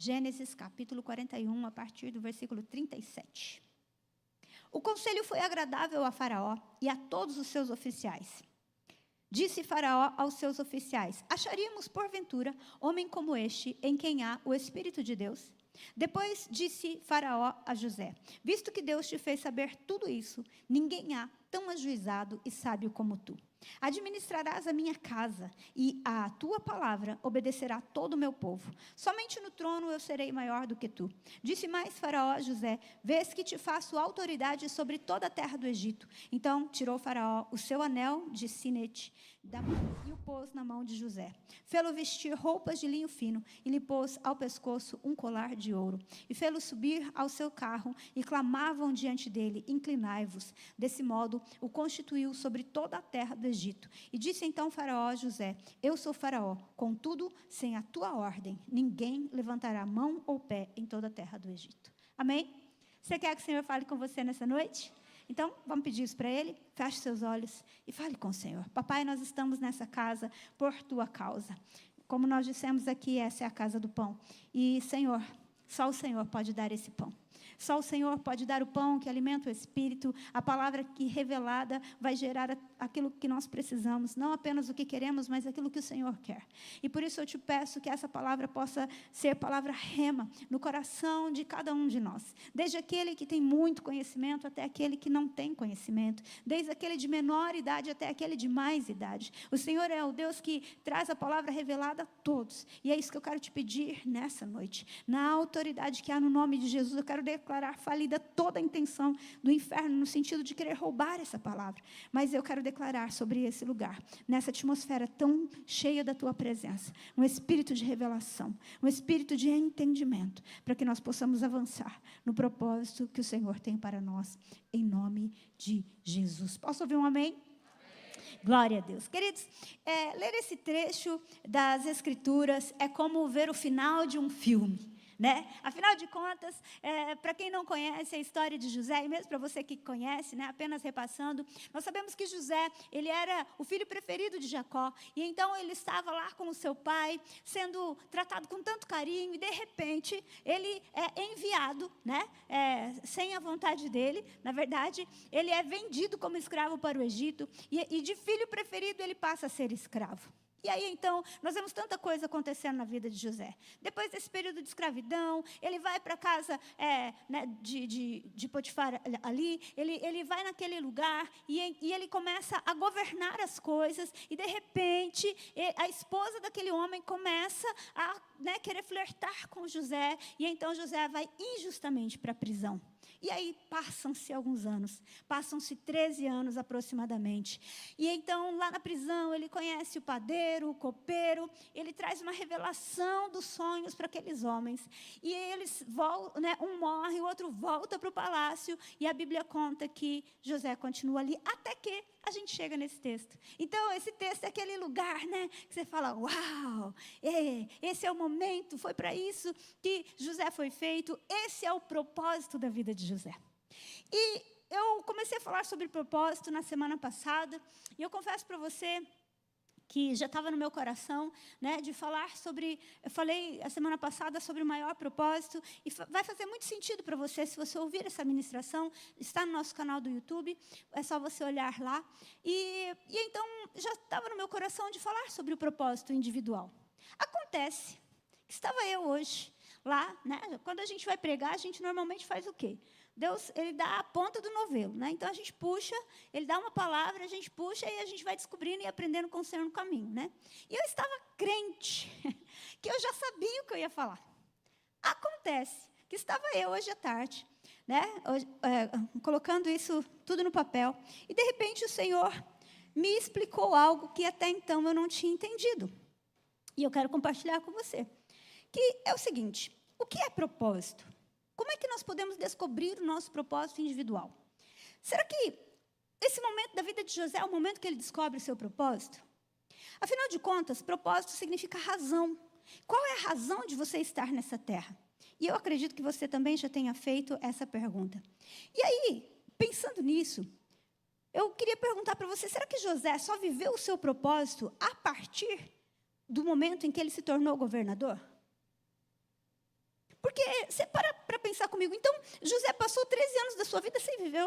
Gênesis capítulo 41, a partir do versículo 37. O conselho foi agradável a Faraó e a todos os seus oficiais. Disse Faraó aos seus oficiais: acharíamos, porventura, homem como este, em quem há o Espírito de Deus? Depois disse Faraó a José: visto que Deus te fez saber tudo isso, ninguém há tão ajuizado e sábio como tu. Administrarás a minha casa, e à tua palavra obedecerá todo o meu povo. Somente no trono eu serei maior do que tu. Disse mais Faraó a José: vês que te faço autoridade sobre toda a terra do Egito. Então tirou Faraó o seu anel de sinete da mão e o pôs na mão de José. Fê-lo vestir roupas de linho fino e lhe pôs ao pescoço um colar de ouro. E fê-lo subir ao seu carro, e clamavam diante dele: inclinai-vos. Desse modo o constituiu sobre toda a terra do Egito. E disse então Faraó a José: eu sou Faraó, contudo, sem a tua ordem, ninguém levantará mão ou pé em toda a terra do Egito. Amém? Você quer que o Senhor fale com você nessa noite? Então, vamos pedir isso para Ele? Feche seus olhos e fale com o Senhor. Papai, nós estamos nessa casa por tua causa. Como nós dissemos aqui, essa é a casa do pão. E, Senhor, só o Senhor pode dar esse pão. Só o Senhor pode dar o pão que alimenta o Espírito, a palavra que revelada vai gerar aquilo que nós precisamos, não apenas o que queremos, mas aquilo que o Senhor quer. E por isso eu te peço que essa palavra possa ser palavra rema no coração de cada um de nós. Desde aquele que tem muito conhecimento até aquele que não tem conhecimento. Desde aquele de menor idade até aquele de mais idade. O Senhor é o Deus que traz a palavra revelada a todos. E é isso que eu quero te pedir nessa noite. Na autoridade que há no nome de Jesus, eu quero declarar falida toda a intenção do inferno no sentido de querer roubar essa palavra. Mas eu quero declarar sobre esse lugar, nessa atmosfera tão cheia da tua presença, um espírito de revelação, um espírito de entendimento, para que nós possamos avançar no propósito que o Senhor tem para nós, em nome de Jesus. Posso ouvir um amém? Glória a Deus. Queridos, ler esse trecho das Escrituras é como ver o final de um filme. Né? Afinal de contas, para quem não conhece a história de José, e mesmo para você que conhece, né, apenas repassando, nós sabemos que José, ele era o filho preferido de Jacó, e então ele estava lá com o seu pai, sendo tratado com tanto carinho, e de repente, ele é enviado, né, sem a vontade dele, na verdade, ele é vendido como escravo para o Egito, e de filho preferido ele passa a ser escravo. E aí, então, nós vemos tanta coisa acontecendo na vida de José. Depois desse período de escravidão, ele vai para a casa né, de Potifar ali, ele vai naquele lugar e ele começa a governar as coisas, e de repente, a esposa daquele homem começa a querer flertar com José, e então José vai injustamente para a prisão. E aí passam-se alguns anos, passam-se 13 anos aproximadamente. E então, lá na prisão, ele conhece o padeiro, o copeiro, ele traz uma revelação dos sonhos para aqueles homens. E eles voltam, né, um morre, o outro volta para o palácio, e a Bíblia conta que José continua ali, até que a gente chega nesse texto. Então, esse texto é aquele lugar, né, que você fala: uau, esse é o momento, foi para isso que José foi feito, esse é o propósito da vida de José. E eu comecei a falar sobre propósito na semana passada, e eu confesso para você que já estava no meu coração, né, de falar sobre, eu falei a semana passada sobre o maior propósito, e vai fazer muito sentido para você, se você ouvir essa ministração, está no nosso canal do YouTube, é só você olhar lá, e então já estava no meu coração de falar sobre o propósito individual. Acontece que estava eu hoje, lá, né, quando a gente vai pregar, a gente normalmente faz o quê? Deus, ele dá a ponta do novelo, né? Então, a gente puxa, ele dá uma palavra, a gente puxa e a gente vai descobrindo e aprendendo com o Senhor no caminho, né? E eu estava crente, que eu já sabia o que eu ia falar. Acontece que estava eu hoje à tarde, né? Colocando isso tudo no papel, e de repente o Senhor me explicou algo que até então eu não tinha entendido. E eu quero compartilhar com você. Que é o seguinte: o que é propósito? Como é que nós podemos descobrir o nosso propósito individual? Será que esse momento da vida de José é o momento que ele descobre o seu propósito? Afinal de contas, propósito significa razão. Qual é a razão de você estar nessa terra? E eu acredito que você também já tenha feito essa pergunta. E aí, pensando nisso, eu queria perguntar para você: será que José só viveu o seu propósito a partir do momento em que ele se tornou governador? Porque você para pensar comigo. Então, José passou 13 anos da sua vida sem viver,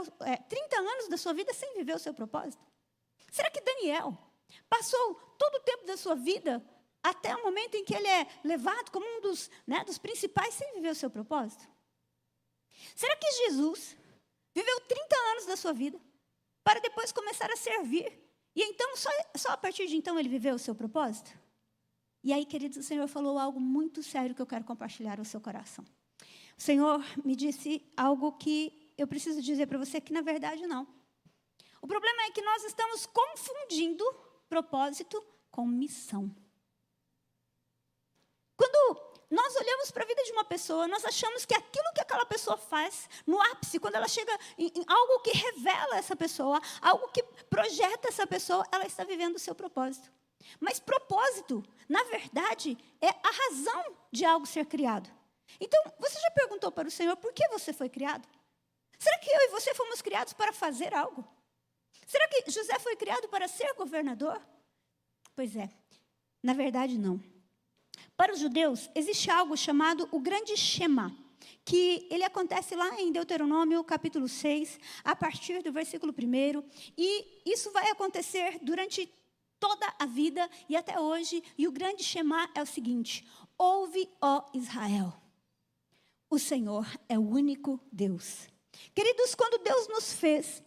30 anos da sua vida sem viver o seu propósito? Será que Daniel passou todo o tempo da sua vida até o momento em que ele é levado como um dos principais sem viver o seu propósito? Será que Jesus viveu 30 anos da sua vida para depois começar a servir? E então, só a partir de então, ele viveu o seu propósito? E aí, queridos, o Senhor falou algo muito sério que eu quero compartilhar ao seu coração. O Senhor me disse algo que eu preciso dizer para você que, na verdade, não. O problema é que nós estamos confundindo propósito com missão. Quando nós olhamos para a vida de uma pessoa, nós achamos que aquilo que aquela pessoa faz, no ápice, quando ela chega em algo que revela essa pessoa, algo que projeta essa pessoa, ela está vivendo o seu propósito. Mas propósito, na verdade, é a razão de algo ser criado. Então, você já perguntou para o Senhor por que você foi criado? Será que eu e você fomos criados para fazer algo? Será que José foi criado para ser governador? Pois é, na verdade não. Para os judeus, existe algo chamado o grande Shema, que ele acontece lá em Deuteronômio, capítulo 6, a partir do versículo 1, e isso vai acontecer durante toda a vida e até hoje, e o grande Shema é o seguinte: ouve, ó Israel, o Senhor é o único Deus. Queridos, quando Deus nos fez,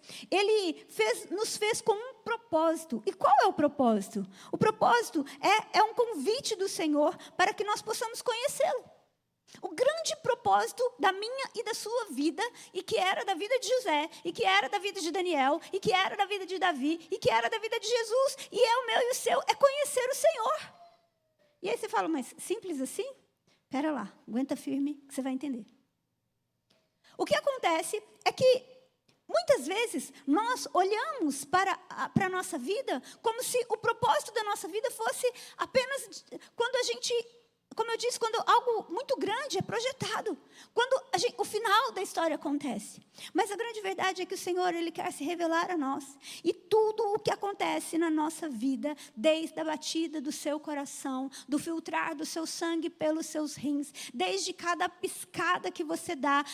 nos fez com um propósito. E qual é o propósito? O propósito é um convite do Senhor para que nós possamos conhecê-lo. O grande propósito da minha e da sua vida, e que era da vida de José, e que era da vida de Daniel, e que era da vida de Davi, e que era da vida de Jesus, e é o meu e o seu, é conhecer o Senhor. E aí você fala, mas simples assim? Espera lá, aguenta firme que você vai entender. O que acontece é que, muitas vezes, nós olhamos para a nossa vida como se o propósito da nossa vida fosse apenas quando a gente, como eu disse, quando algo muito grande é projetado, quando o final da história acontece. Mas a grande verdade é que o Senhor, Ele quer se revelar a nós. E tudo o que acontece na nossa vida, desde a batida do seu coração, do filtrar do seu sangue pelos seus rins, desde cada piscada que você dá,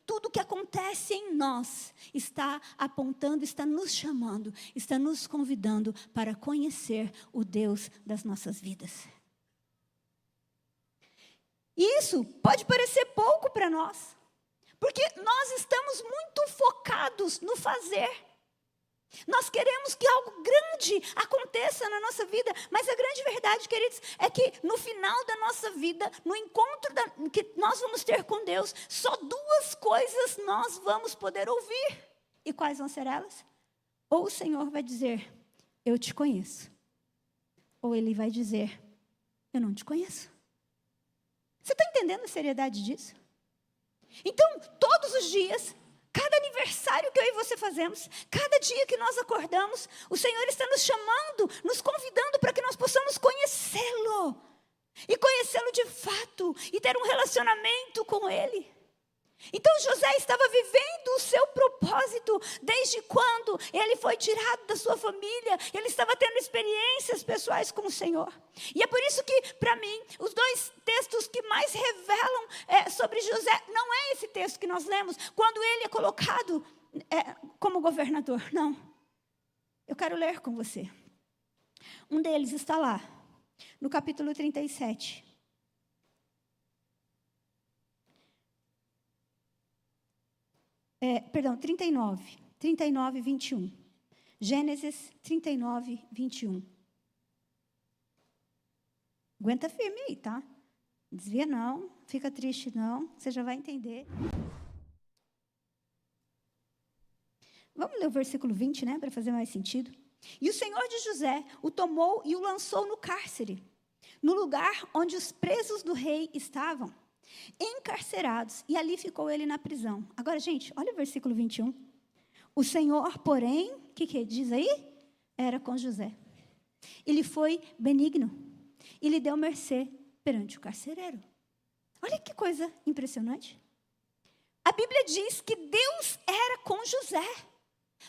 tudo o que acontece em nós está apontando, está nos chamando, está nos convidando para conhecer o Deus das nossas vidas. E isso pode parecer pouco para nós, porque nós estamos muito focados no fazer. Nós queremos que algo grande aconteça na nossa vida, mas a grande verdade, queridos, é que no final da nossa vida, no encontro que nós vamos ter com Deus, só duas coisas nós vamos poder ouvir. E quais vão ser elas? Ou o Senhor vai dizer, eu te conheço. Ou Ele vai dizer, eu não te conheço. Você está entendendo a seriedade disso? Então, todos os dias, cada aniversário que eu e você fazemos, cada dia que nós acordamos, o Senhor está nos chamando, nos convidando para que nós possamos conhecê-lo. E conhecê-lo de fato, e ter um relacionamento com Ele. Então José estava vivendo o seu propósito desde quando ele foi tirado da sua família. Ele estava tendo experiências pessoais com o Senhor. E é por isso que, para mim, os dois textos que mais revelam sobre José, não é esse texto que nós lemos, quando ele é colocado como governador. Não. Eu quero ler com você. Um deles está lá, no capítulo 37. Perdão, 39, 21. Gênesis 39, 21. Aguenta firme aí, tá? Desvia não, fica triste não, você já vai entender. Vamos ler o versículo 20, né, para fazer mais sentido. E o Senhor de José o tomou e o lançou no cárcere, no lugar onde os presos do rei estavam, encarcerados, e ali ficou ele na prisão. Agora, gente, olha o versículo 21. O Senhor, porém, o que diz aí? Era com José. Ele foi benigno e lhe deu mercê perante o carcereiro. Olha que coisa impressionante. A Bíblia diz que Deus era com José,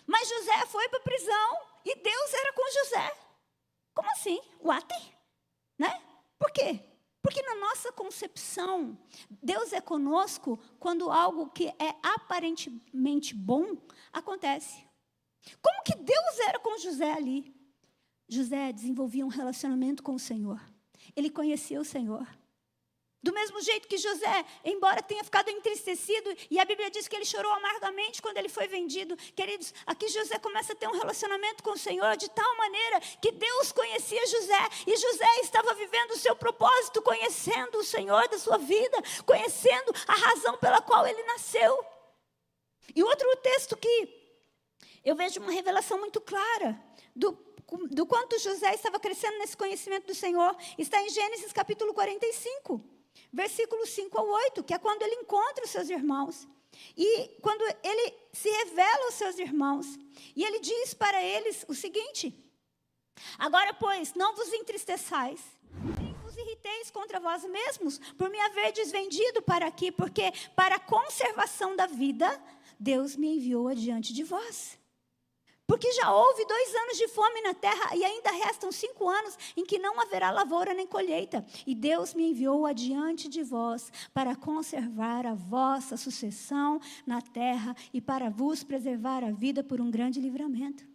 mas José foi para a prisão e Deus era com José. Como assim? What? Né? Por quê? Porque na nossa concepção, Deus é conosco quando algo que é aparentemente bom acontece. Como que Deus era com José ali? José desenvolvia um relacionamento com o Senhor. Ele conhecia o Senhor. Do mesmo jeito que José, embora tenha ficado entristecido, e a Bíblia diz que ele chorou amargamente quando ele foi vendido. Queridos, aqui José começa a ter um relacionamento com o Senhor de tal maneira que Deus conhecia José. E José estava vivendo o seu propósito, conhecendo o Senhor da sua vida, conhecendo a razão pela qual ele nasceu. E outro texto que eu vejo uma revelação muito clara do quanto José estava crescendo nesse conhecimento do Senhor, está em Gênesis capítulo 45. Versículos 5 ao 8, que é quando ele encontra os seus irmãos. E quando ele se revela aos seus irmãos. E ele diz para eles o seguinte: agora, pois, não vos entristeçais, nem vos irriteis contra vós mesmos, por me haverdes vendido para aqui, porque para a conservação da vida, Deus me enviou adiante de vós. Porque já houve 2 anos de fome na terra e ainda restam 5 anos em que não haverá lavoura nem colheita. E Deus me enviou adiante de vós para conservar a vossa sucessão na terra e para vos preservar a vida por um grande livramento.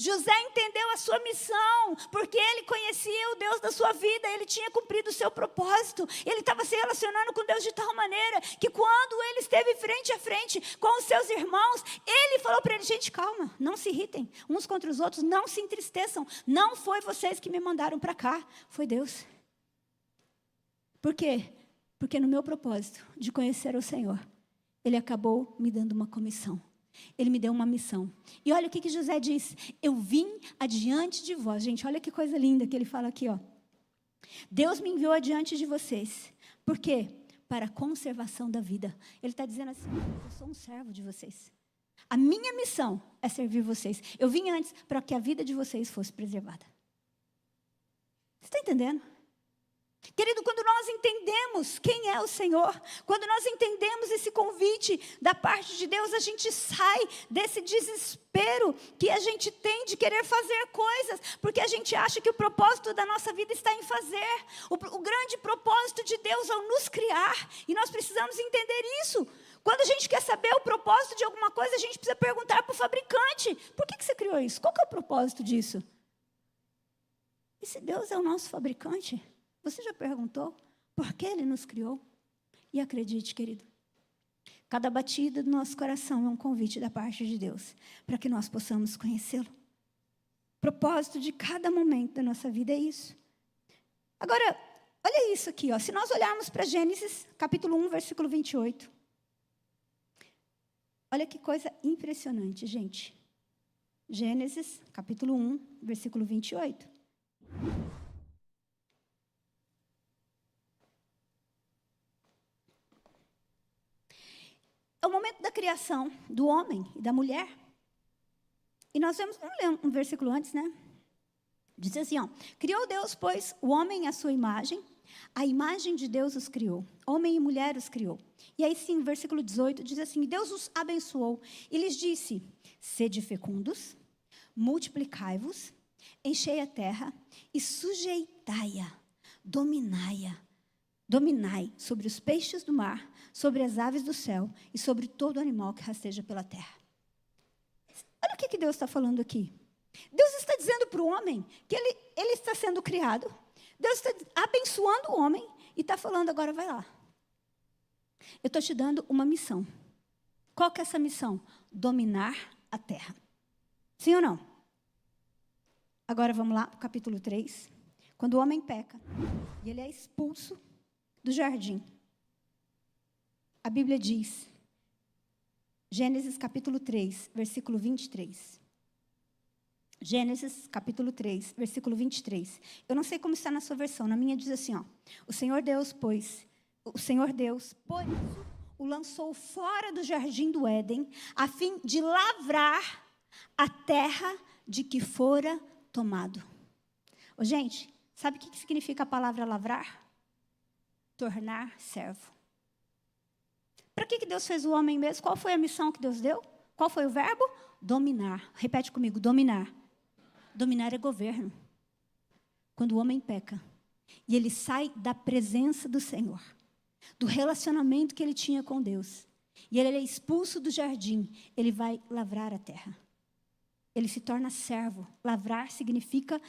José entendeu a sua missão, porque ele conhecia o Deus da sua vida, ele tinha cumprido o seu propósito, ele estava se relacionando com Deus de tal maneira, que quando ele esteve frente a frente com os seus irmãos, ele falou para eles: gente, calma, não se irritem uns contra os outros, não se entristeçam, não foi vocês que me mandaram para cá, foi Deus. Por quê? Porque no meu propósito de conhecer o Senhor, ele acabou me dando uma comissão. Ele me deu uma missão. E olha o que José diz: eu vim adiante de vós. Gente, olha que coisa linda que ele fala aqui, ó. Deus me enviou adiante de vocês. Por quê? Para a conservação da vida. Ele está dizendo assim: eu sou um servo de vocês. A minha missão é servir vocês. Eu vim antes para que a vida de vocês fosse preservada. Você está entendendo? Querido, quando nós entendemos quem é o Senhor, quando nós entendemos esse convite da parte de Deus, a gente sai desse desespero que a gente tem de querer fazer coisas, porque a gente acha que o propósito da nossa vida está em fazer. O grande propósito de Deus ao nos criar, e nós precisamos entender isso. Quando a gente quer saber o propósito de alguma coisa, a gente precisa perguntar para o fabricante: por que você criou isso? Qual que é o propósito disso? E se Deus é o nosso fabricante? Você já perguntou por que Ele nos criou? E acredite, querido, cada batida do nosso coração é um convite da parte de Deus, para que nós possamos conhecê-lo. O propósito de cada momento da nossa vida é isso. Agora, olha isso aqui, ó. Se nós olharmos para Gênesis, capítulo 1, versículo 28. Olha que coisa impressionante, gente. Gênesis, capítulo 1, versículo 28. É o momento da criação do homem e da mulher. E nós vamos ler um versículo antes, né? Diz assim, ó: criou Deus, pois, o homem à sua imagem, a imagem de Deus os criou, homem e mulher os criou. E aí sim, o versículo 18 diz assim: Deus os abençoou e lhes disse: sede fecundos, multiplicai-vos, enchei a terra e sujeitai-a, dominai sobre os peixes do mar, sobre as aves do céu e sobre todo animal que rasteja pela terra. Olha o que Deus está falando aqui. Deus está dizendo para o homem que ele está sendo criado. Deus está abençoando o homem e está falando: agora vai lá. Eu estou te dando uma missão. Qual que é essa missão? Dominar a terra. Sim ou não? Agora vamos lá para o capítulo 3. Quando o homem peca e ele é expulso do jardim. A Bíblia diz, Gênesis capítulo 3, versículo 23. Gênesis capítulo 3, versículo 23. Eu não sei como está na sua versão, na minha diz assim, ó: o Senhor Deus, por isso, o lançou fora do jardim do Éden, a fim de lavrar a terra de que fora tomado. Ô, gente, sabe o que significa a palavra lavrar? Tornar servo. Para que Deus fez o homem mesmo? Qual foi a missão que Deus deu? Qual foi o verbo? Dominar. Repete comigo: dominar. Dominar é governo. Quando o homem peca, E ele sai da presença do Senhor, do relacionamento que ele tinha com Deus. E ele é expulso do jardim, ele vai lavrar a terra. Ele se torna servo. Lavrar significa,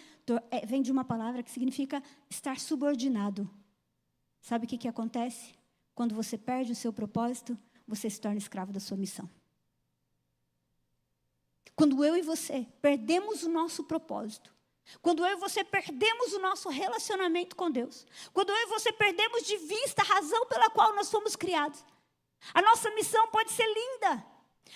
vem de uma palavra que significa estar subordinado. Sabe o que acontece? Quando você perde o seu propósito, você se torna escravo da sua missão. Quando eu e você perdemos o nosso propósito, quando eu e você perdemos o nosso relacionamento com Deus, quando eu e você perdemos de vista a razão pela qual nós fomos criados, a nossa missão pode ser linda,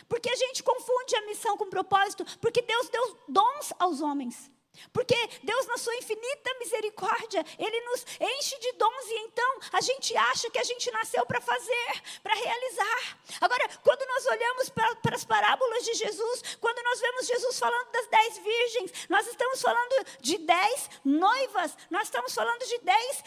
porque a gente confunde a missão com o propósito, porque Deus deu dons aos homens. Porque Deus, na sua infinita misericórdia, Ele nos enche de dons e então a gente acha que a gente nasceu para fazer, para realizar. Agora, quando nós olhamos para as parábolas de Jesus, quando nós vemos Jesus falando das 10 virgens, nós estamos falando de 10 noivas, nós estamos falando de 10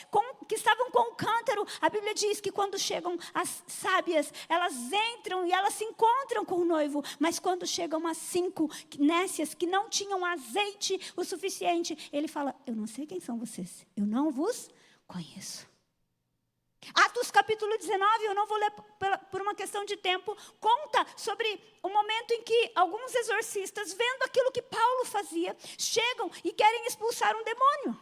que estavam com o cântaro. A Bíblia diz que quando chegam as sábias, elas entram e elas se encontram com o noivo, mas quando chegam as 5 nécias que não tinham azeite o suficiente, ele fala: eu não sei quem são vocês, eu não vos conheço. Atos capítulo 19, eu não vou ler por uma questão de tempo, conta sobre o momento em que alguns exorcistas, vendo aquilo que Paulo fazia, chegam e querem expulsar um demônio.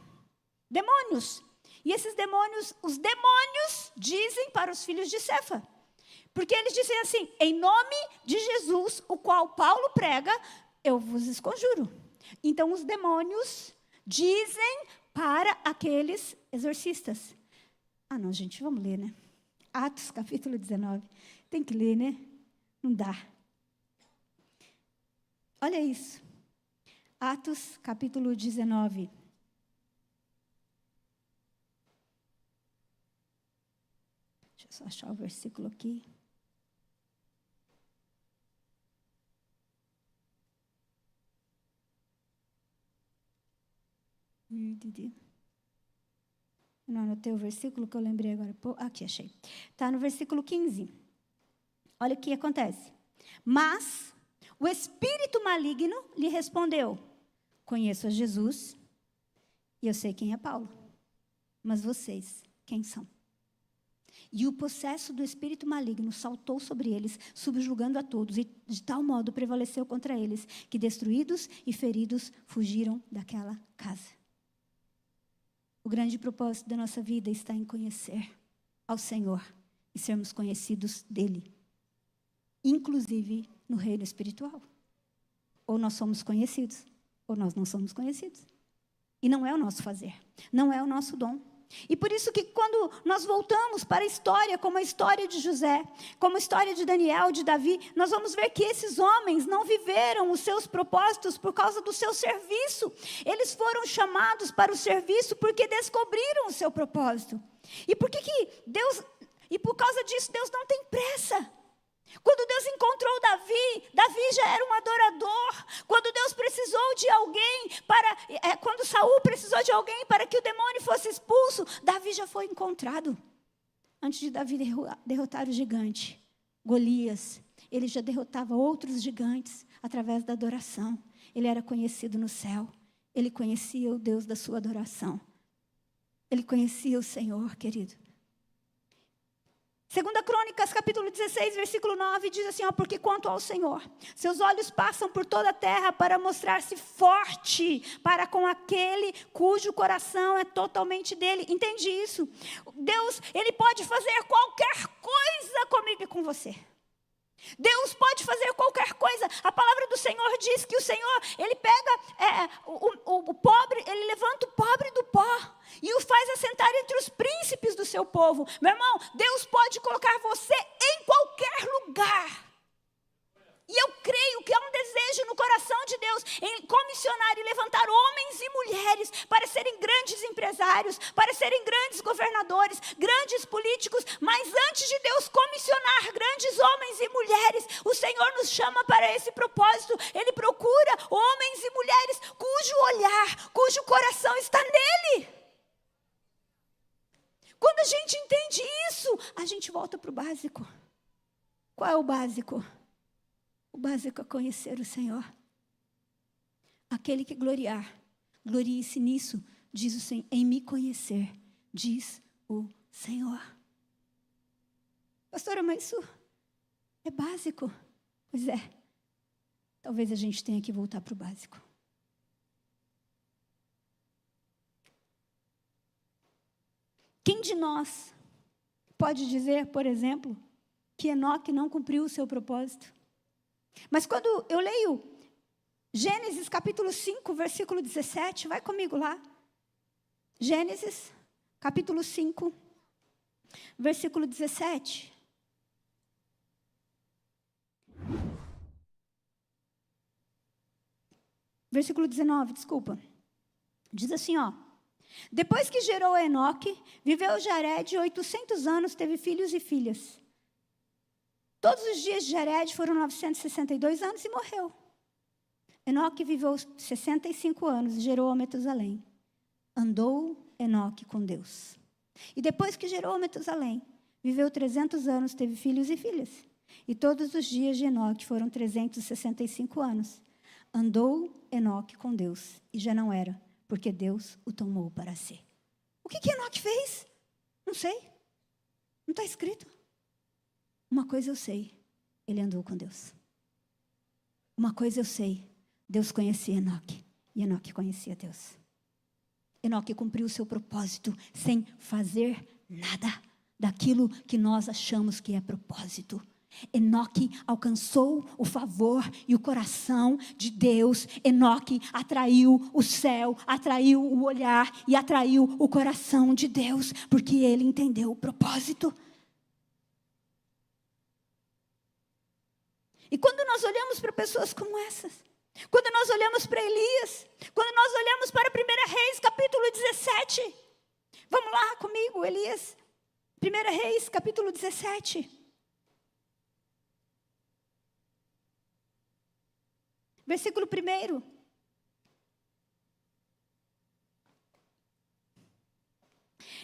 Demônios. E esses demônios, os demônios dizem para os filhos de Cefa, porque eles dizem assim: em nome de Jesus, o qual Paulo prega, eu vos esconjuro. Então os demônios dizem para aqueles exorcistas. Ah não, gente, vamos ler, né? Atos capítulo 19. Tem que ler, né? Não dá. Olha isso. Atos capítulo 19. Deixa eu só achar o versículo aqui. Não anotei o versículo que eu lembrei agora. Aqui, achei. Está no versículo 15. Olha o que acontece. Mas o espírito maligno lhe respondeu: conheço a Jesus e eu sei quem é Paulo. Mas vocês, quem são? E o possesso do espírito maligno saltou sobre eles, subjugando a todos, e de tal modo prevaleceu contra eles, que destruídos e feridos fugiram daquela casa. O grande propósito da nossa vida está em conhecer ao Senhor e sermos conhecidos dEle, inclusive no reino espiritual. Ou nós somos conhecidos, ou nós não somos conhecidos. E não é o nosso fazer, não é o nosso dom. E por isso que quando nós voltamos para a história, como a história de José, como a história de Daniel, de Davi, nós vamos ver que esses homens não viveram os seus propósitos por causa do seu serviço. Eles foram chamados para o serviço porque descobriram o seu propósito. E por por causa disso, Deus não tem pressa. Quando Deus encontrou Davi, Davi já era um adorador. Quando Deus precisou de alguém quando Saul precisou de alguém para que o demônio fosse expulso, Davi já foi encontrado. Antes de Davi derrotar o gigante, Golias, ele já derrotava outros gigantes através da adoração. Ele era conhecido no céu. Ele conhecia o Deus da sua adoração. Ele conhecia o Senhor, querido. 2 Crônicas, capítulo 16, versículo 9, diz assim: porque quanto ao Senhor, seus olhos passam por toda a terra para mostrar-se forte para com aquele cujo coração é totalmente dele. Entende isso? Deus, Ele pode fazer qualquer coisa comigo e com você. Deus pode fazer qualquer coisa. A palavra do Senhor diz que o Senhor, Ele pega o pobre, Ele levanta o pobre do pó e o faz assentar entre os príncipes do seu povo. Meu irmão, Deus pode colocar você em qualquer lugar. E eu creio que há um desejo no coração de Deus em comissionar e levantar homens e mulheres para serem grandes empresários, para serem grandes governadores, grandes políticos. Mas antes de Deus comissionar grandes homens e mulheres, o Senhor nos chama para esse propósito. Ele procura homens e mulheres cujo olhar, cujo coração está nele. Quando a gente entende isso, a gente volta para o básico. Qual é o básico? O básico é conhecer o Senhor. Aquele que gloriar, glorie-se nisso, diz o Senhor, em me conhecer diz o Senhor. Pastora, mas isso é básico. Pois é, talvez a gente tenha que voltar para o básico. Quem de nós pode dizer, por exemplo, que Enoque não cumpriu o seu propósito? Mas quando eu leio Gênesis capítulo 5, versículo 17, vai comigo lá. Gênesis capítulo 5, versículo 17. Versículo 19, desculpa. Diz assim, ó. Depois que gerou Enoque, viveu Jared 800 anos, teve filhos e filhas. Todos os dias de Jared foram 962 anos e morreu. Enoque viveu 65 anos e gerou a Metusalém. Andou Enoque com Deus. E depois que gerou a Metusalém, viveu 300 anos, teve filhos e filhas. E todos os dias de Enoque foram 365 anos. Andou Enoque com Deus e já não era, porque Deus o tomou para si. O que Enoque fez? Não sei. Não está escrito. Uma coisa eu sei, ele andou com Deus. Uma coisa eu sei, Deus conhecia Enoque e Enoque conhecia Deus. Enoque cumpriu o seu propósito sem fazer nada daquilo que nós achamos que é propósito. Enoque alcançou o favor e o coração de Deus. Enoque atraiu o céu, atraiu o olhar e atraiu o coração de Deus, porque ele entendeu o propósito. E quando nós olhamos para pessoas como essas, quando nós olhamos para Elias, quando nós olhamos para 1 Reis, capítulo 17, vamos lá comigo, Elias, 1 Reis, capítulo 17. Versículo 1.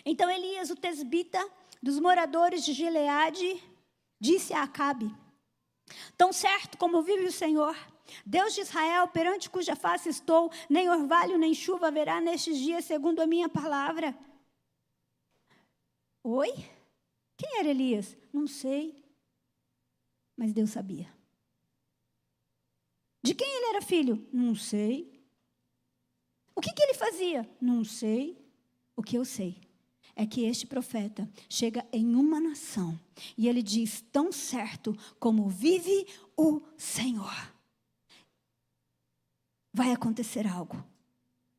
Então Elias, o tesbita dos moradores de Gileade, disse a Acabe: tão certo como vive o Senhor, Deus de Israel, perante cuja face estou, nem orvalho nem chuva haverá nestes dias, segundo a minha palavra. Oi? Quem era Elias? Não sei. Mas Deus sabia. De quem ele era filho? Não sei. O que ele fazia? Não sei. O que eu sei é que este profeta chega em uma nação e ele diz: tão certo como vive o Senhor, vai acontecer algo,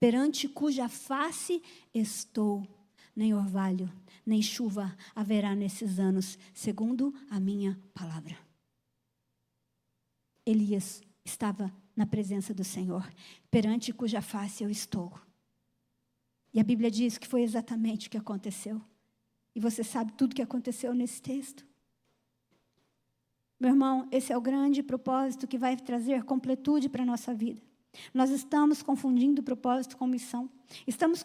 perante cuja face estou, nem orvalho, nem chuva haverá nesses anos, segundo a minha palavra. Elias estava na presença do Senhor, perante cuja face eu estou. E a Bíblia diz que foi exatamente o que aconteceu. E você sabe tudo o que aconteceu nesse texto. Meu irmão, esse é o grande propósito que vai trazer completude para a nossa vida. Nós estamos confundindo propósito com missão. Estamos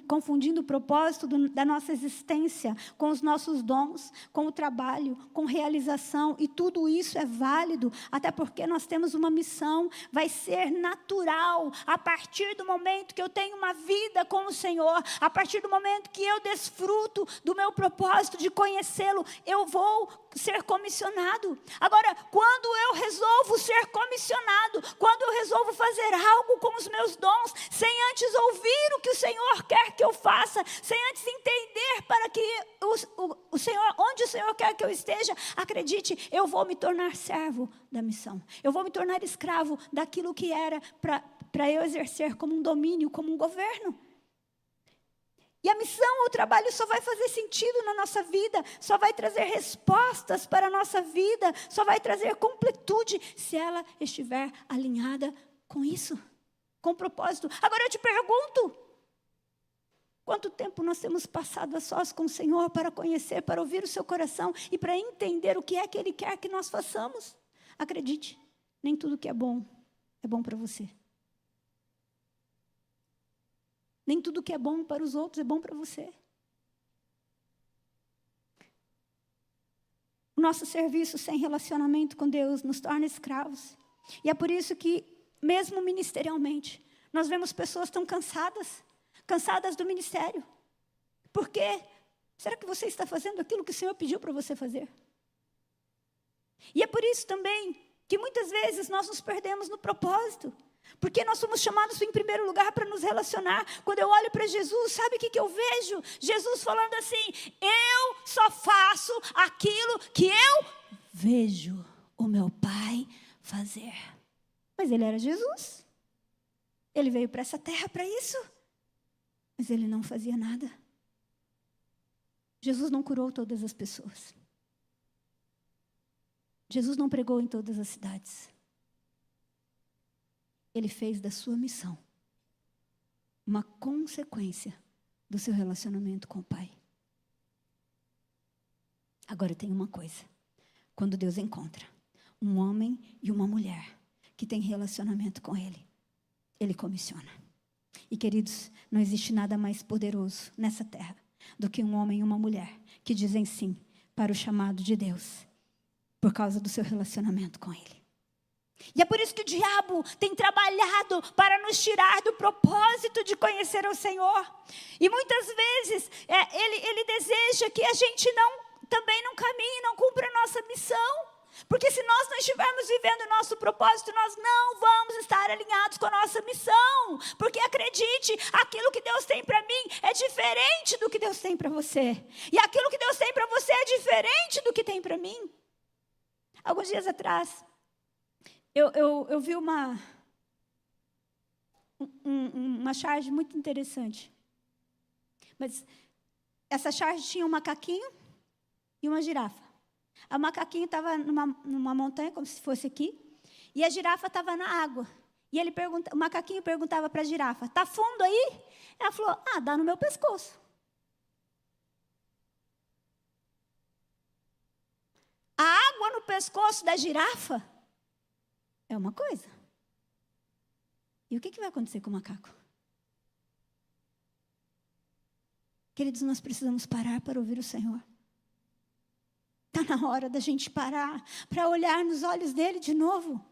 confundindo o propósito da nossa existência com os nossos dons, com o trabalho, com realização. E tudo isso é válido, até porque nós temos uma missão. Vai ser natural, a partir do momento que eu tenho uma vida com o Senhor, a partir do momento que eu desfruto do meu propósito de conhecê-lo, eu vou ser comissionado. Agora, quando eu resolvo ser comissionado, quando eu resolvo fazer algo com os meus dons, sem antes ouvir o que o Senhor quer que eu faça, sem antes entender para que o Senhor, onde o Senhor quer que eu esteja, acredite, eu vou me tornar servo da missão. Eu vou me tornar escravo daquilo que era para eu exercer como um domínio, como um governo. E a missão, o trabalho só vai fazer sentido na nossa vida, só vai trazer respostas para a nossa vida, só vai trazer completude se ela estiver alinhada com isso, com o propósito. Agora eu te pergunto, quanto tempo nós temos passado a sós com o Senhor para conhecer, para ouvir o seu coração e para entender o que é que Ele quer que nós façamos? Acredite, nem tudo que é bom para você. Nem tudo que é bom para os outros é bom para você. O nosso serviço sem relacionamento com Deus nos torna escravos. E é por isso que, mesmo ministerialmente, nós vemos pessoas tão cansadas do ministério. Por quê? Será que você está fazendo aquilo que o Senhor pediu para você fazer? E é por isso também que muitas vezes nós nos perdemos no propósito. Porque nós somos chamados em primeiro lugar para nos relacionar. Quando eu olho para Jesus, sabe o que eu vejo? Jesus falando assim: eu só faço aquilo que eu vejo o meu Pai fazer. Mas ele era Jesus. Ele veio para essa terra para isso. Mas ele não fazia nada. Jesus não curou todas as pessoas. Jesus não pregou em todas as cidades. Ele fez da sua missão uma consequência do seu relacionamento com o Pai. Agora tem uma coisa. Quando Deus encontra um homem e uma mulher que tem relacionamento com Ele, Ele comissiona. E queridos, não existe nada mais poderoso nessa terra do que um homem e uma mulher que dizem sim para o chamado de Deus por causa do seu relacionamento com Ele. E é por isso que o diabo tem trabalhado para nos tirar do propósito de conhecer o Senhor. E muitas vezes ele deseja que a gente também não caminhe, não cumpra a nossa missão. Porque se nós não estivermos vivendo o nosso propósito, nós não vamos estar alinhados com a nossa missão. Porque acredite, aquilo que Deus tem para mim é diferente do que Deus tem para você. E aquilo que Deus tem para você é diferente do que tem para mim. Alguns dias atrás, eu vi uma charge muito interessante. Mas essa charge tinha um macaquinho e uma girafa. O macaquinho estava numa montanha, como se fosse aqui, e a girafa estava na água. E o macaquinho perguntava para a girafa: está fundo aí? Ela falou: dá no meu pescoço. A água no pescoço da girafa é uma coisa. E o que vai acontecer com o macaco? Queridos, nós precisamos parar para ouvir o Senhor. Está na hora da gente parar para olhar nos olhos dele de novo.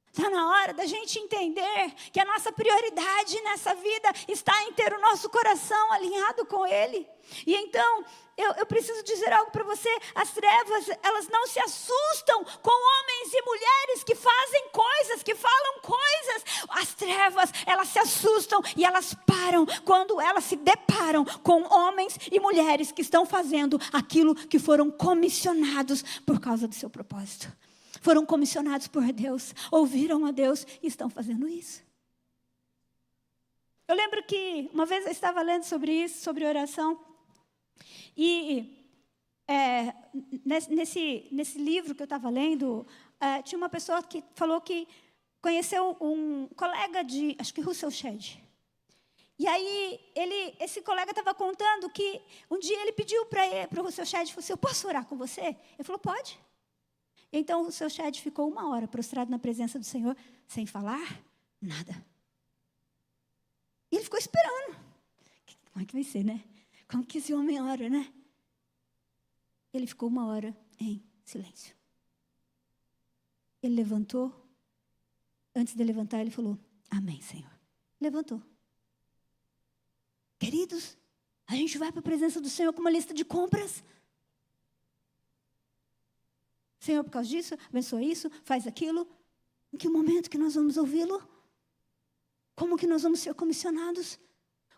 Está na hora da gente entender que a nossa prioridade nessa vida está em ter o nosso coração alinhado com Ele. E então, eu preciso dizer algo para você. As trevas, elas não se assustam com homens e mulheres que fazem coisas, que falam coisas. As trevas, elas se assustam e elas param quando elas se deparam com homens e mulheres que estão fazendo aquilo que foram comissionados por causa do seu propósito. Foram comissionados por Deus, ouviram a Deus e estão fazendo isso. Eu lembro que uma vez eu estava lendo sobre isso, sobre oração. E nesse livro que eu estava lendo, tinha uma pessoa que falou que conheceu um colega de, acho que Russell Shedd. E aí, esse colega estava contando que um dia ele pediu para o Russell Shedd, falou assim: eu posso orar com você? Ele falou: pode. Então, o Russell Shedd ficou 1 hora prostrado na presença do Senhor, sem falar nada. E ele ficou esperando. Como é que vai ser, né? Como que esse homem ora, né? Ele ficou 1 hora em silêncio. Ele levantou. Antes de levantar, ele falou: amém, Senhor. Levantou. Queridos, a gente vai para a presença do Senhor com uma lista de compras. Senhor, por causa disso, abençoa isso, faz aquilo. Em que momento que nós vamos ouvi-lo? Como que nós vamos ser comissionados?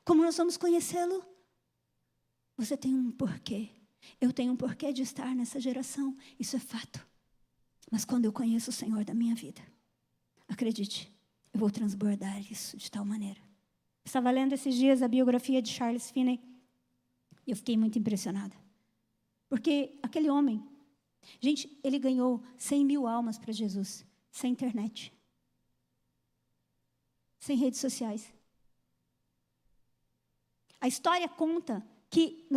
Como nós vamos conhecê-lo? Você tem um porquê. Eu tenho um porquê de estar nessa geração. Isso é fato. Mas quando eu conheço o Senhor da minha vida, acredite, eu vou transbordar isso de tal maneira. Eu estava lendo esses dias a biografia de Charles Finney e eu fiquei muito impressionada. Porque aquele homem, gente, ele ganhou 100.000 almas para Jesus, sem internet, sem redes sociais. A história conta que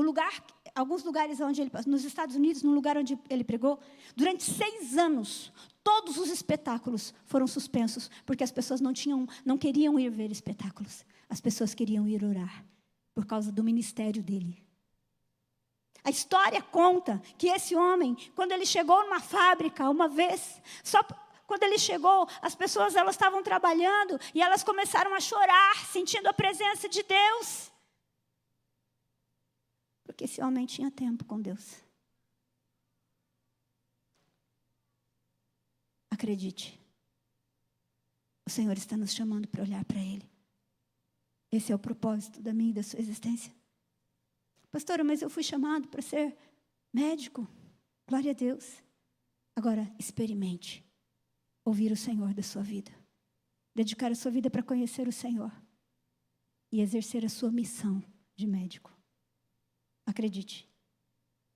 alguns lugares onde ele passou, nos Estados Unidos, no lugar onde ele pregou, durante 6 anos, todos os espetáculos foram suspensos, porque as pessoas não queriam ir ver espetáculos. As pessoas queriam ir orar, por causa do ministério dele. A história conta que esse homem, quando ele chegou numa fábrica uma vez, quando ele chegou, as pessoas elas estavam trabalhando e elas começaram a chorar, sentindo a presença de Deus. Porque esse homem tinha tempo com Deus. Acredite. O Senhor está nos chamando para olhar para Ele. Esse é o propósito da minha e da sua existência. Pastora, mas eu fui chamado para ser médico. Glória a Deus. Agora, experimente ouvir o Senhor da sua vida. Dedicar a sua vida para conhecer o Senhor. E exercer a sua missão de médico. Acredite,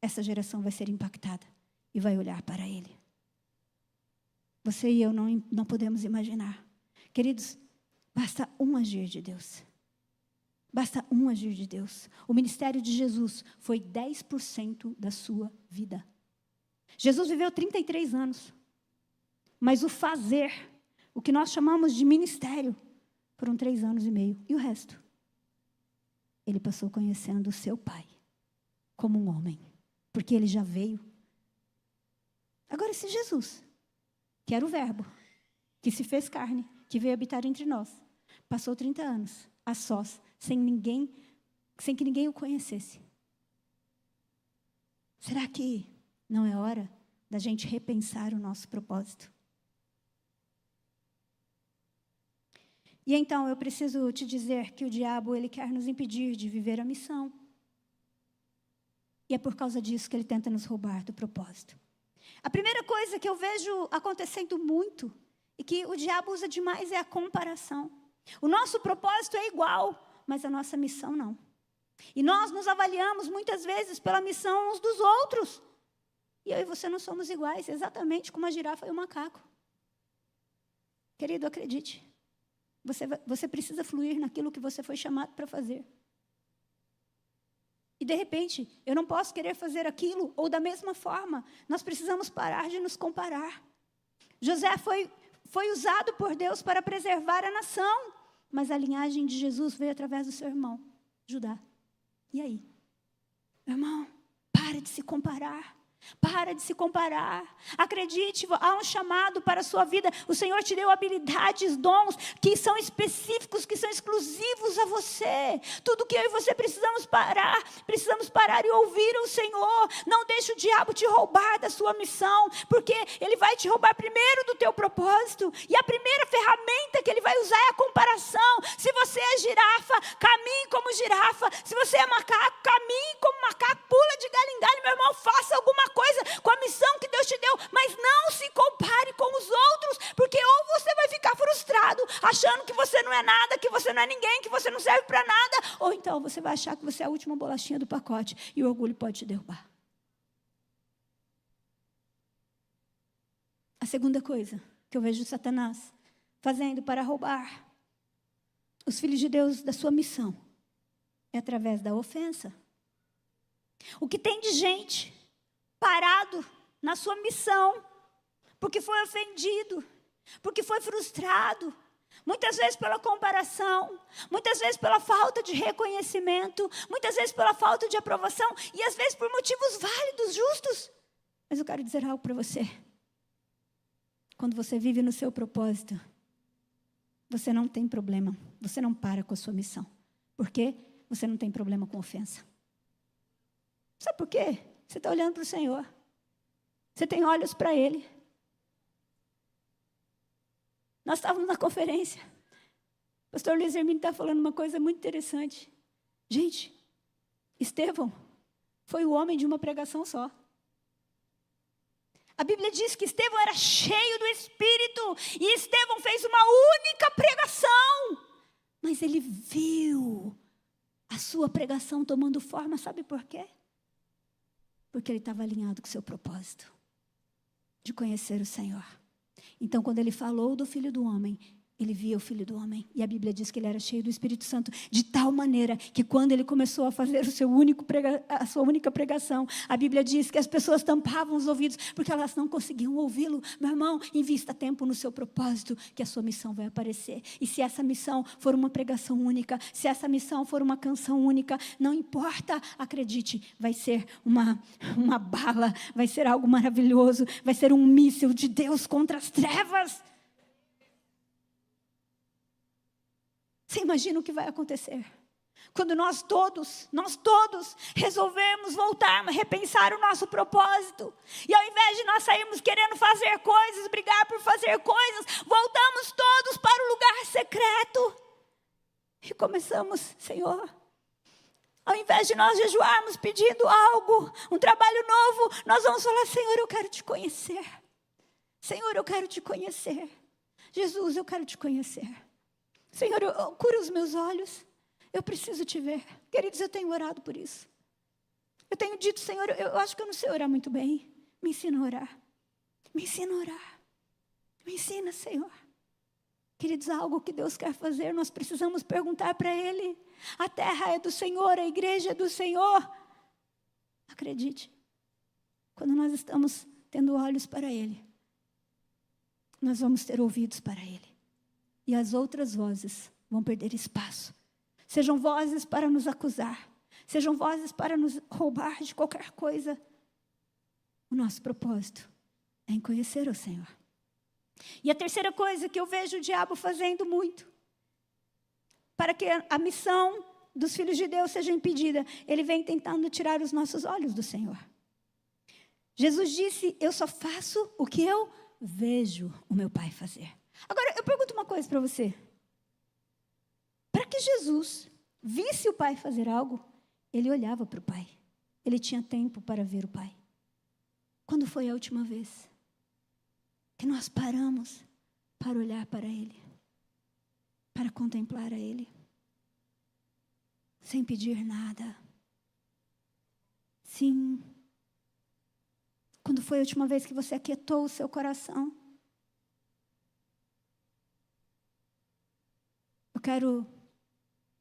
essa geração vai ser impactada e vai olhar para Ele. Você e eu não podemos imaginar. Queridos, basta um agir de Deus. Basta um agir de Deus. O ministério de Jesus foi 10% da sua vida. Jesus viveu 33 anos. Mas o fazer, o que nós chamamos de ministério, foram 3 anos e meio. E o resto? Ele passou conhecendo o seu Pai como um homem. Porque ele já veio. Agora, esse Jesus, que era o Verbo, que se fez carne, que veio habitar entre nós, passou 30 anos a sós, sem que ninguém o conhecesse. Será que não é hora da gente repensar o nosso propósito? E então eu preciso te dizer que o diabo, ele quer nos impedir de viver a missão. E é por causa disso que ele tenta nos roubar do propósito. A primeira coisa que eu vejo acontecendo muito, e que o diabo usa demais, é a comparação. O nosso propósito é igual, mas a nossa missão não. E nós nos avaliamos muitas vezes pela missão uns dos outros. E eu e você não somos iguais, exatamente como a girafa e o macaco. Querido, acredite. Você precisa fluir naquilo que você foi chamado para fazer. E de repente, eu não posso querer fazer aquilo, ou da mesma forma, nós precisamos parar de nos comparar. José foi usado por Deus para preservar a nação, mas a linhagem de Jesus veio através do seu irmão, Judá. E aí? Meu irmão, para de se comparar. Para de se comparar. Acredite, há um chamado para a sua vida. O Senhor te deu habilidades, dons que são específicos, que são exclusivos a você. Tudo que eu e você precisamos parar e ouvir o Senhor. Não deixe o diabo te roubar da sua missão, porque ele vai te roubar primeiro do teu propósito. E a primeira ferramenta que ele vai usar é a comparação. Se você é girafa, caminhe como girafa. Se você é macaco, caminhe como macaco. Pula de galho em galho, meu irmão, faça alguma coisa com a missão que Deus te deu, mas não se compare com os outros, porque ou você vai ficar frustrado, achando que você não é nada, que você não é ninguém, que você não serve para nada, ou então você vai achar que você é a última bolachinha do pacote, e o orgulho pode te derrubar. A segunda coisa que eu vejo Satanás fazendo para roubar os filhos de Deus da sua missão é através da ofensa. O que tem de gente parado na sua missão, porque foi ofendido, porque foi frustrado, muitas vezes pela comparação, muitas vezes pela falta de reconhecimento, muitas vezes pela falta de aprovação, e às vezes por motivos válidos, justos. Mas eu quero dizer algo para você. Quando você vive no seu propósito, você não tem problema, você não para com a sua missão. Por quê? Você não tem problema com ofensa. Sabe por quê? Você está olhando para o Senhor. Você tem olhos para Ele. Nós estávamos na conferência. O pastor Luiz Hermínio está falando uma coisa muito interessante. Gente, Estevão foi o homem de uma pregação só. A Bíblia diz que Estevão era cheio do Espírito. E Estevão fez uma única pregação. Mas ele viu a sua pregação tomando forma. Sabe por quê? Porque ele estava alinhado com o seu propósito de conhecer o Senhor. Então, quando ele falou do Filho do Homem, ele via o Filho do Homem. E a Bíblia diz que ele era cheio do Espírito Santo, de tal maneira que quando ele começou a fazer a sua única pregação, a Bíblia diz que as pessoas tampavam os ouvidos, porque elas não conseguiam ouvi-lo. Meu irmão, invista tempo no seu propósito, que a sua missão vai aparecer. E se essa missão for uma pregação única, se essa missão for uma canção única, não importa, acredite, vai ser uma bala, vai ser algo maravilhoso, vai ser um míssil de Deus contra as trevas. Você imagina o que vai acontecer Quando nós todos resolvemos voltar, repensar o nosso propósito. E ao invés de nós sairmos querendo fazer coisas, brigar por fazer coisas, voltamos todos para o lugar secreto. E começamos, Senhor, ao invés de nós jejuarmos pedindo algo, um trabalho novo, nós vamos falar, Senhor, eu quero te conhecer. Senhor, eu quero te conhecer. Jesus, eu quero te conhecer. Senhor, cura os meus olhos. Eu preciso te ver. Queridos, eu tenho orado por isso. Eu tenho dito, Senhor, eu acho que eu não sei orar muito bem. Me ensina a orar. Me ensina a orar. Me ensina, Senhor. Queridos, algo que Deus quer fazer, nós precisamos perguntar para Ele. A terra é do Senhor, a igreja é do Senhor. Acredite, quando nós estamos tendo olhos para Ele, nós vamos ter ouvidos para Ele. E as outras vozes vão perder espaço. Sejam vozes para nos acusar, sejam vozes para nos roubar de qualquer coisa. O nosso propósito é em conhecer o Senhor. E a terceira coisa que eu vejo o diabo fazendo muito, para que a missão dos filhos de Deus seja impedida, ele vem tentando tirar os nossos olhos do Senhor. Jesus disse, eu só faço o que eu vejo o meu Pai fazer. Agora, eu pergunto uma coisa para você. Para que Jesus visse o Pai fazer algo, ele olhava para o Pai. Ele tinha tempo para ver o Pai. Quando foi a última vez que nós paramos para olhar para Ele, para contemplar a Ele, sem pedir nada? Sim. Quando foi a última vez que você aquietou o seu coração?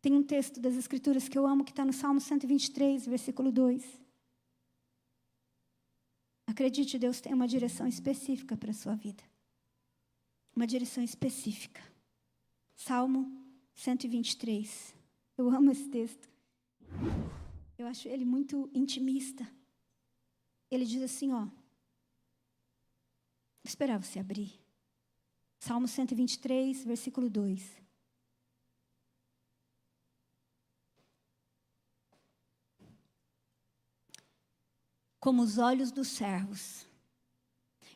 Tem um texto das Escrituras que eu amo, que está no Salmo 123, versículo 2. Acredite, Deus tem uma direção específica para a sua vida. Uma direção específica. Salmo 123. Eu amo esse texto. Eu acho ele muito intimista. Ele diz assim, ó. Vou esperar você abrir. Salmo 123, versículo 2. Como os olhos dos servos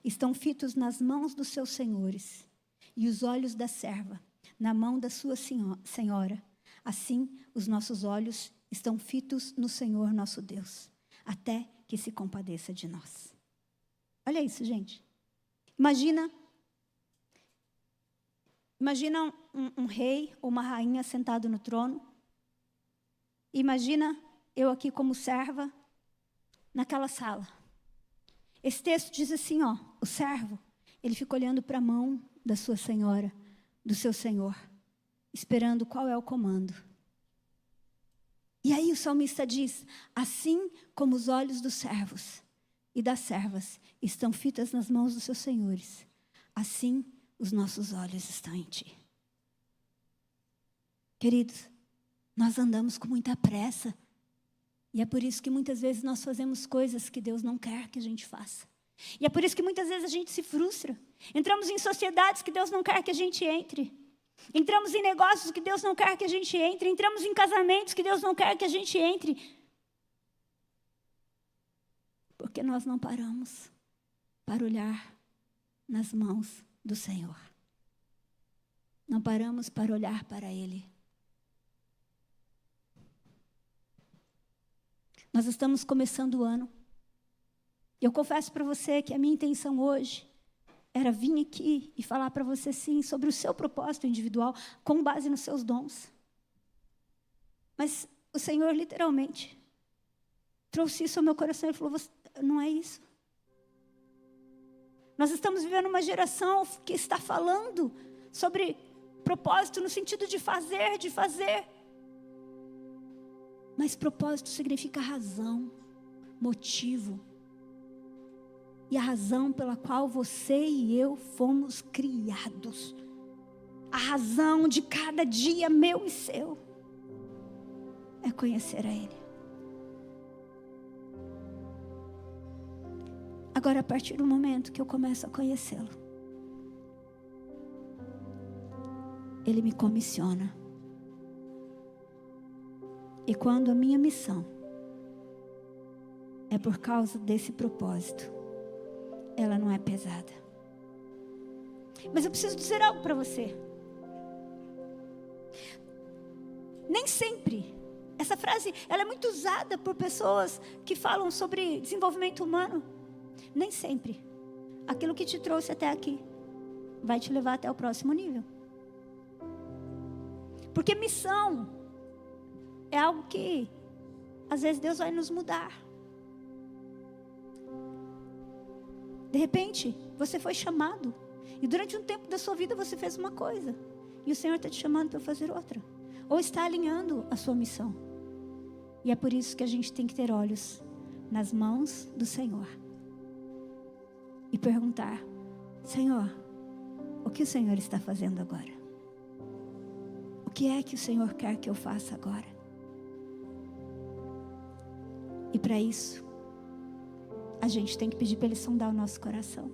estão fitos nas mãos dos seus senhores, e os olhos da serva na mão da sua senhora, assim os nossos olhos estão fitos no Senhor nosso Deus, até que se compadeça de nós. Olha isso, gente. Imagina um rei ou uma rainha sentado no trono. Imagina eu aqui como serva, naquela sala. Esse texto diz assim, ó, o servo, ele fica olhando para a mão da sua senhora, do seu senhor, esperando qual é o comando. E aí o salmista diz, assim como os olhos dos servos e das servas estão fitas nas mãos dos seus senhores, assim os nossos olhos estão em ti. Queridos, nós andamos com muita pressa. E é por isso que muitas vezes nós fazemos coisas que Deus não quer que a gente faça. E é por isso que muitas vezes a gente se frustra. Entramos em sociedades que Deus não quer que a gente entre. Entramos em negócios que Deus não quer que a gente entre. Entramos em casamentos que Deus não quer que a gente entre. Porque nós não paramos para olhar nas mãos do Senhor. Não paramos para olhar para Ele. Nós estamos começando o ano. Eu confesso para você que a minha intenção hoje era vir aqui e falar para você, sim, sobre o seu propósito individual, com base nos seus dons. Mas o Senhor, literalmente, trouxe isso ao meu coração e falou, não é isso. Nós estamos vivendo uma geração que está falando sobre propósito no sentido de fazer. Mas propósito significa razão, motivo. E a razão pela qual você e eu fomos criados. A razão de cada dia meu e seu é conhecer a Ele. Agora, a partir do momento que eu começo a conhecê-lo, Ele me comissiona. E quando a minha missão é por causa desse propósito, ela não é pesada. Mas eu preciso dizer algo para você. Nem sempre. Essa frase, ela é muito usada por pessoas que falam sobre desenvolvimento humano. Nem sempre. Aquilo que te trouxe até aqui vai te levar até o próximo nível. Porque missão é algo que, às vezes, Deus vai nos mudar. De repente, você foi chamado. E durante um tempo da sua vida você fez uma coisa. E o Senhor está te chamando para fazer outra. Ou está alinhando a sua missão. E é por isso que a gente tem que ter olhos nas mãos do Senhor. E perguntar: Senhor, o que o Senhor está fazendo agora? O que é que o Senhor quer que eu faça agora? E para isso, a gente tem que pedir para Ele sondar o nosso coração.